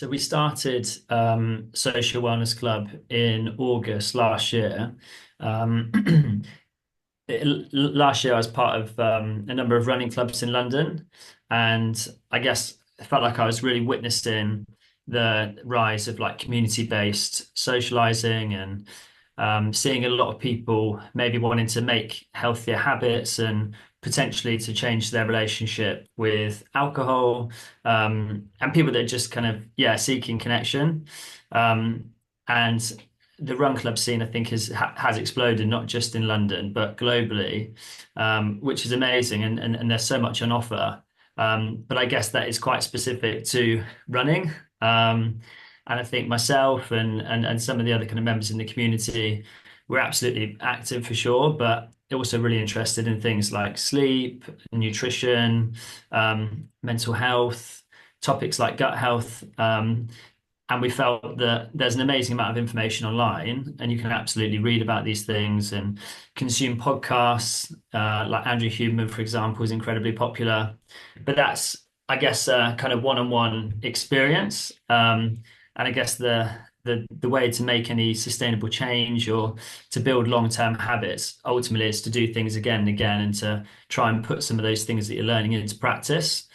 So we started Social Wellness Club in August last year. Um, Last year I was part of a number of running clubs in London, and I guess I felt like I was really witnessing the rise of like community-based socializing and seeing a lot of people maybe wanting to make healthier habits and potentially to change their relationship with alcohol, and people that are just kind of seeking connection. And the run club scene, I think, has exploded not just in London but globally, which is amazing, and there's so much on offer. But I guess that is quite specific to running. And I think myself and some of the other kind of members in the community, we're absolutely active for sure, but also really interested in things like sleep, nutrition, mental health, topics like gut health. And we felt that there's an amazing amount of information online, and you can absolutely read about these things and consume podcasts. Like Andrew Huberman, for example, is incredibly popular. But that's, I guess, kind of one-on-one experience. And I guess the way to make any sustainable change or to build long-term habits ultimately is to do things again and again and to try and put some of those things that you're learning into practice.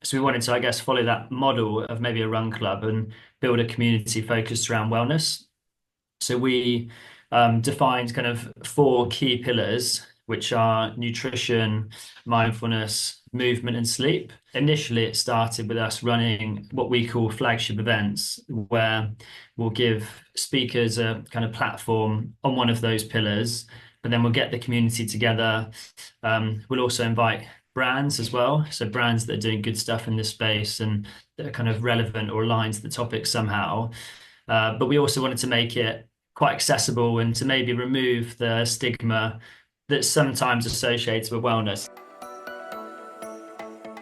So we wanted to, I guess, follow that model of maybe a run club and build a community focused around wellness. So we defined kind of four key pillars, which are nutrition, mindfulness, movement, and sleep. Initially, it started with us running what we call flagship events, where we'll give speakers a kind of platform on one of those pillars, but then we'll get the community together. We'll also invite brands as well. So brands that are doing good stuff in this space and that are kind of relevant or aligned to the topic somehow. But we also wanted to make it quite accessible and to maybe remove the stigma that's sometimes associated with wellness.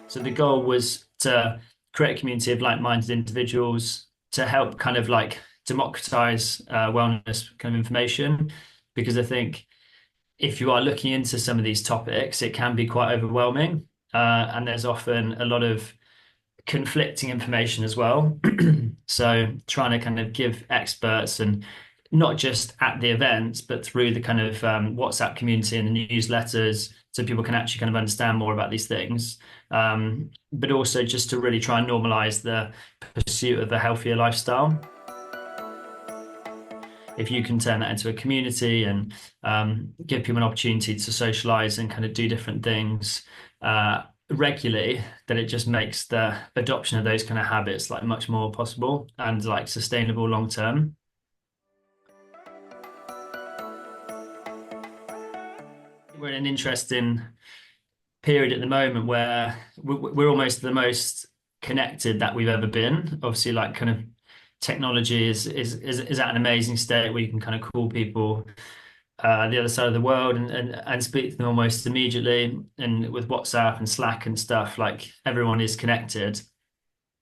So the goal was to create a community of like-minded individuals to help kind of like democratize wellness kind of information, because I think if you are looking into some of these topics, it can be quite overwhelming. And there's often a lot of conflicting information as well. So trying to kind of give experts, and not just at the events, but through the kind of WhatsApp community and the newsletters, so people can actually kind of understand more about these things. But also just to really try and normalize the pursuit of a healthier lifestyle. If you can turn that into a community and give people an opportunity to socialize and kind of do different things regularly, then it just makes the adoption of those kind of habits like much more possible and like sustainable long term. We're in an interesting period at the moment where we're almost the most connected that we've ever been. Obviously, like kind of technology is at an amazing state where you can kind of call people the other side of the world and speak to them almost immediately. And with WhatsApp and Slack and stuff, like everyone is connected.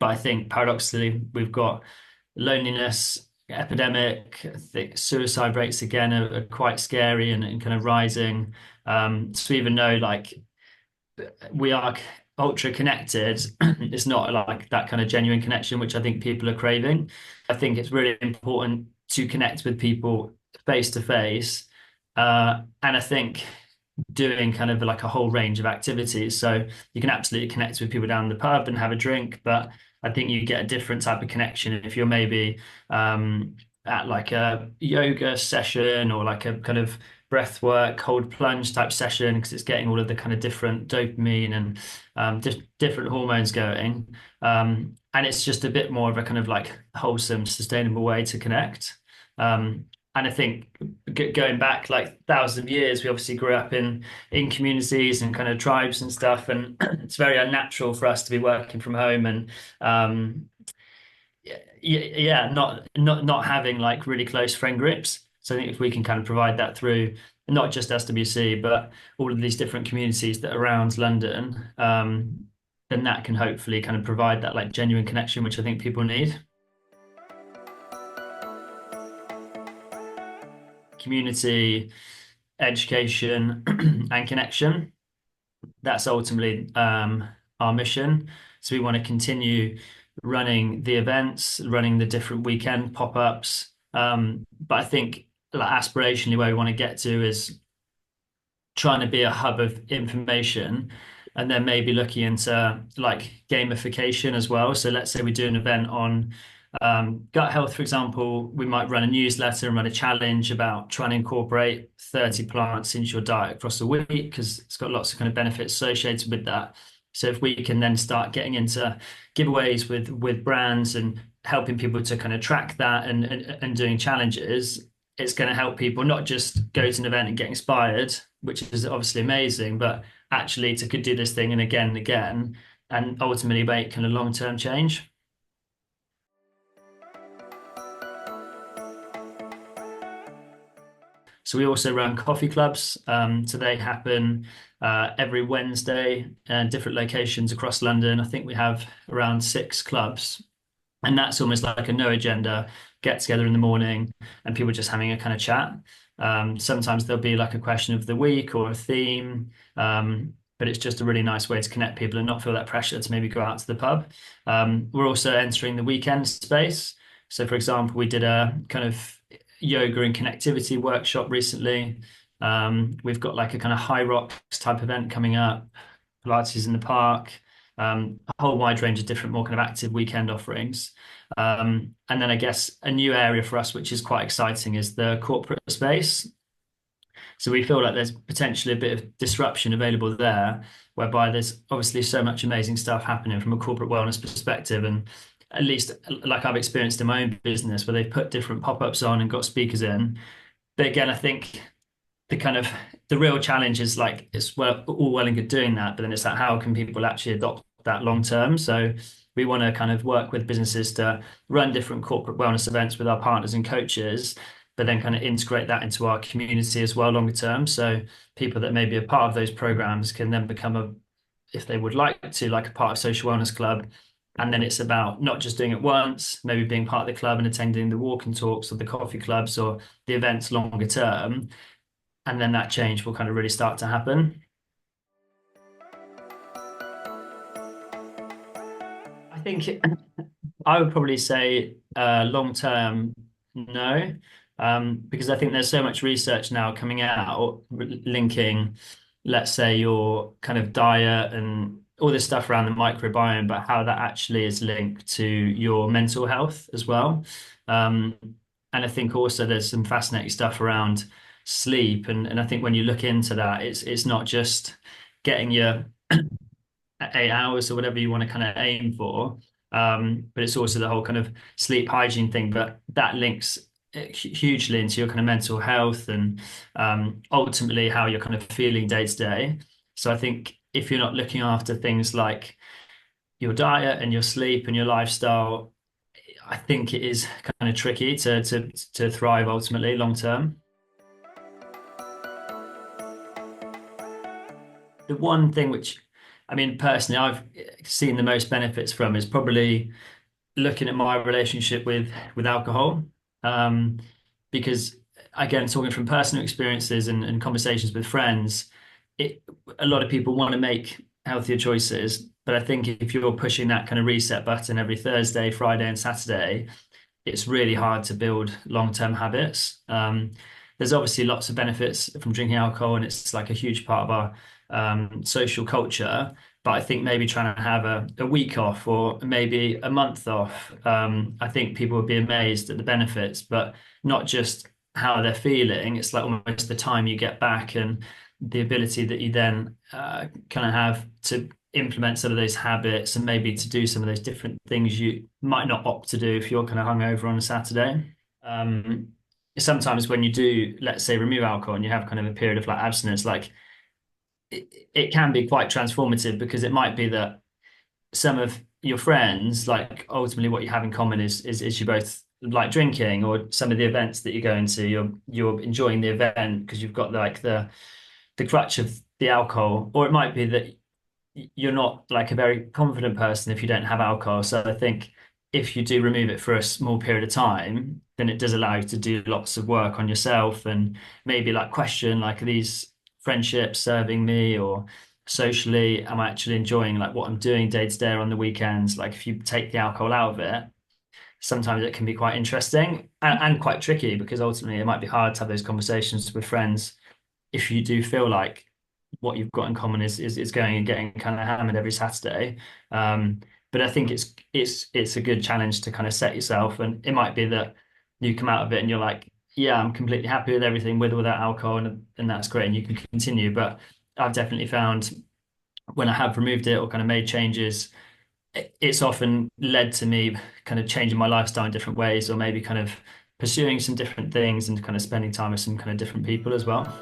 But I think paradoxically, we've got loneliness epidemic. I think suicide rates again are quite scary and kind of rising. So even though like we are ultra connected, it's not like that kind of genuine connection, which I think people are craving. I think it's really important to connect with people face to face. And I think doing kind of like a whole range of activities. So you can absolutely connect with people down the pub and have a drink, but I think you get a different type of connection if you're maybe at like a yoga session or like a kind of breath work, cold plunge type session, because it's getting all of the kind of different dopamine and different hormones going. And it's just a bit more of a kind of like wholesome, sustainable way to connect. And I think going back like thousands of years, we obviously grew up in communities and kind of tribes and stuff, and it's very unnatural for us to be working from home and not having like really close friend groups. So I think if we can kind of provide that through not just SWC, but all of these different communities that are around London, then that can hopefully kind of provide that like genuine connection, which I think people need. Community, education, and connection. That's ultimately our mission. So we want to continue running the events, running the different weekend pop-ups. But I think like aspirationally where we want to get to is trying to be a hub of information and then maybe looking into like gamification as well. So let's say we do an event on gut health, for example, we might run a newsletter and run a challenge about trying to incorporate 30 plants into your diet across the week because it's got lots of kind of benefits associated with that. So if we can then start getting into giveaways with brands and helping people to kind of track that and doing challenges, it's going to help people not just go to an event and get inspired, which is obviously amazing, but actually to could do this thing and again, and ultimately make kind of long-term change. So we also run coffee clubs. So they happen every Wednesday in different locations across London. I think we have around 6 clubs. And that's almost like a no agenda get together in the morning and people just having a kind of chat. Sometimes there'll be like a question of the week or a theme, but it's just a really nice way to connect people and not feel that pressure to maybe go out to the pub. We're also entering the weekend space. So, for example, we did a kind of yoga and connectivity workshop recently. We've got like a kind of high rocks type event coming up, Pilates in the park, a whole wide range of different, more kind of active weekend offerings. And then I guess a new area for us, which is quite exciting, is the corporate space. So we feel like there's potentially a bit of disruption available there, whereby there's obviously so much amazing stuff happening from a corporate wellness perspective. And at least like I've experienced in my own business, where they've put different pop-ups on and got speakers in. But again, I think the kind of the real challenge is like it's well, all well and good doing that, but then it's like how can people actually adopt that long term? So we want to kind of work with businesses to run different corporate wellness events with our partners and coaches, but then kind of integrate that into our community as well longer term. So people that may be a part of those programs can then become a, if they would like to, like a part of social wellness club. And then it's about not just doing it once, maybe being part of the club and attending the walk and talks or the coffee clubs or the events longer term, and then that change will kind of really start to happen. I think I would probably say long term, no, because I think there's so much research now coming out linking, let's say, your kind of diet and all this stuff around the microbiome, but how that actually is linked to your mental health as well. Um, and I think also there's some fascinating stuff around sleep, and I think when you look into that, it's not just getting your 8 hours or whatever you want to kind of aim for. But it's also the whole kind of sleep hygiene thing, but that links hugely into your kind of mental health and ultimately how you're kind of feeling day to day. So I think if you're not looking after things like your diet and your sleep and your lifestyle, I think it is kind of tricky to thrive ultimately long term. The one thing which, I mean, personally, I've seen the most benefits from is probably looking at my relationship with alcohol. Um, because again, talking from personal experiences and conversations with friends, it a lot of people want to make healthier choices. But I think if you're pushing that kind of reset button every Thursday, Friday, and Saturday, it's really hard to build long-term habits. There's obviously lots of benefits from drinking alcohol, and it's like a huge part of our social culture. But I think maybe trying to have a week off or maybe a month off, I think people would be amazed at the benefits, but not just how they're feeling. It's like almost the time you get back and the ability that you then kind of have to implement some of those habits and maybe to do some of those different things you might not opt to do if you're kind of hungover on a Saturday. Um, Sometimes when you do, let's say, remove alcohol and you have kind of a period of like abstinence, like it can be quite transformative because it might be that some of your friends, like ultimately what you have in common is you both like drinking, or some of the events that you're going to, you're enjoying the event because you've got like the crutch of the alcohol, or it might be that you're not like a very confident person if you don't have alcohol. So I think if you do remove it for a small period of time, then it does allow you to do lots of work on yourself and maybe like question like these friendships serving me, or socially? Am I actually enjoying like what I'm doing day to day or on the weekends? Like if you take the alcohol out of it, sometimes it can be quite interesting and quite tricky because ultimately it might be hard to have those conversations with friends if you do feel like what you've got in common is going and getting kind of hammered every Saturday. Um, but I think it's a good challenge to kind of set yourself, and it might be that you come out of it and you're like, yeah, I'm completely happy with everything with or without alcohol, and that's great, and you can continue. But I've definitely found when I have removed it or kind of made changes, it's often led to me kind of changing my lifestyle in different ways, or maybe kind of pursuing some different things and kind of spending time with some kind of different people as well.